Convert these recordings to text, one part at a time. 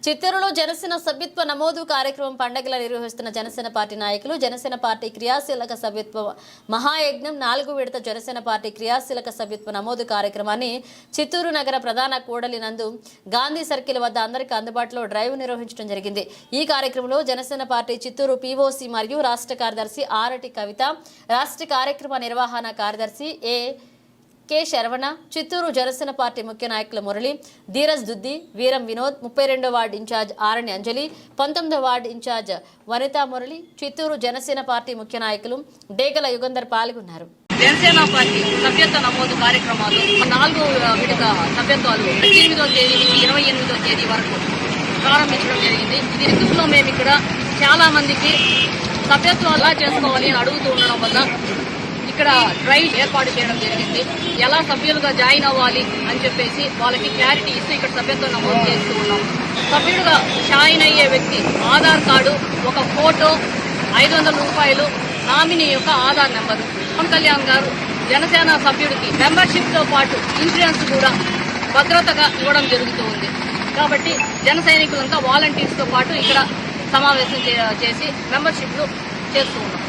చిత్తూరులో జనసేన సభ్యత్వ నమోదు కార్యక్రమం పండగల నిర్వహిస్తున్న జనసేన పార్టీ నాయకులు జనసేన పార్టీ క్రియాశీలక సభ్యత్వ మహాయజ్ఞం 4వ విడత జనసేన పార్టీ క్రియాశీలక సభ్యత్వ నమోదు కార్యక్రమాన్ని చిత్తూరు నగర ప్రధాన కూడలి నందు గాంధీ సర్కిల్ వద్ద అందరికీ అందుబాటులో డ్రైవ్ నిర్వహించడం జరిగింది। ఈ కార్యక్రమంలో జనసేన పార్టీ చిత్తూరు పీఓసీ మరియు రాష్ట్ర కార్యదర్శి ఆరటి కవిత, రాష్ట్ర కార్యక్రమ నిర్వహణ కార్యదర్శి కె శరవణ, చిత్తూరు జనసేన పార్టీ ముఖ్య నాయకులు మురళి, ధీరజ్ దుద్ది, వీరం వినోద్, 32వ వార్డు ఇన్ఛార్జ్ ఆరణి అంజలి, 19వ ward incharge Vanitha Murali, Chittoor Janasena party ముఖ్య నాయకులు డేగల యుగంధర్ పాల్గొన్నారు। జనసేన పార్టీ సభ్యత్వ నమోదు కార్యక్రమాలు 4వ విడత సభ్యత్వాలు 18వ తేదీ నుంచి 28వ తేదీ వరకు ప్రారంభించడం జరిగింది। ఈ ఋతువులో మేము ఇక్కడ చాలా మందికి సభ్యత్వం ఎలా చేసుకోవాలి అని అడుగుతూ ఉండడం వల్ల ఇక్కడ డ్రైవ్ ఏర్పాటు చేయడం జరిగింది। ఎలా సభ్యులుగా జాయిన్ అవ్వాలి అని చెప్పేసి వాళ్ళకి క్లారిటీ ఇస్తూ ఇక్కడ సభ్యత్వం నమోదు చేస్తూ ఉన్నాం। సభ్యుడుగా జాయిన్ అయ్యే వ్యక్తి ఆధార్ కార్డు, ఒక ఫోటో, 500 రూపాయలు, నామినీ యొక్క ఆధార్ నెంబరు। పవన్ కళ్యాణ్ గారు జనసేన సభ్యుడికి మెంబర్షిప్తో పాటు ఇన్సూరెన్స్ కూడా భద్రతగా ఇవ్వడం జరుగుతూ ఉంది। కాబట్టి జన సైనికులంతా వాలంటీర్స్తో పాటు ఇక్కడ సమావేశం చేసి మెంబర్షిప్లు చేస్తూ ఉన్నాం।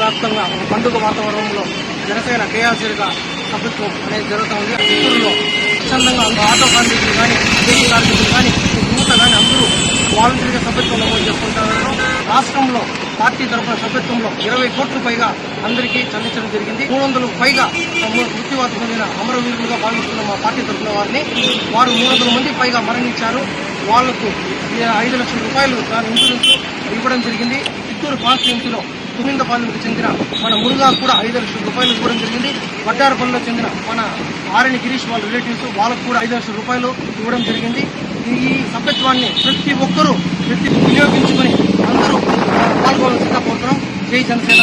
వ్యాప్తంగా పండుగ వాతావరణంలో జనసేన క్రియాశీలక సభ్యత్వం అనేది జరుగుతుంది। చిత్తూరులో స్వచ్ఛందంగా ఆటో కార్మికులు కానీ, విదేశీ కార్మికులు కానీ, యువత కానీ అందరూ వాలంటీర్గా సభ్యత్వం నమోదు చేసుకుంటారు। రాష్ట్రంలో పార్టీ తరఫున సభ్యత్వంలో 20 కోట్ల పైగా అందరికీ చెల్లించడం జరిగింది। 300 పైగా మృత్యువాత పొందిన అమరవీరులుగా భావిస్తున్న మా పార్టీ తరఫున వారు 300 మంది పైగా మరణించారు। వాళ్లకు 5 లక్షల రూపాయలు ఇన్సూరెన్స్ ఇవ్వడం జరిగింది। చిత్తూరు కాన్స్టిట్యున్సీలో తుమిందపాలెంకు చెందిన మన మురుగా కూడా 5 లక్షల రూపాయలు ఇవ్వడం జరిగింది। వడ్డారపల్లిలో చెందిన మన ఆరణి గిరీష్ వాళ్ళ రిలేటివ్స్ వాళ్ళకు కూడా 5 లక్షల రూపాయలు ఇవ్వడం జరిగింది। ఈ సభ్యత్వాన్ని ప్రతి ఒక్కరూ వినియోగించుకొని అందరూ పాల్గొనాల్సిందిగా కోరుతున్నాం। జై జనసేన।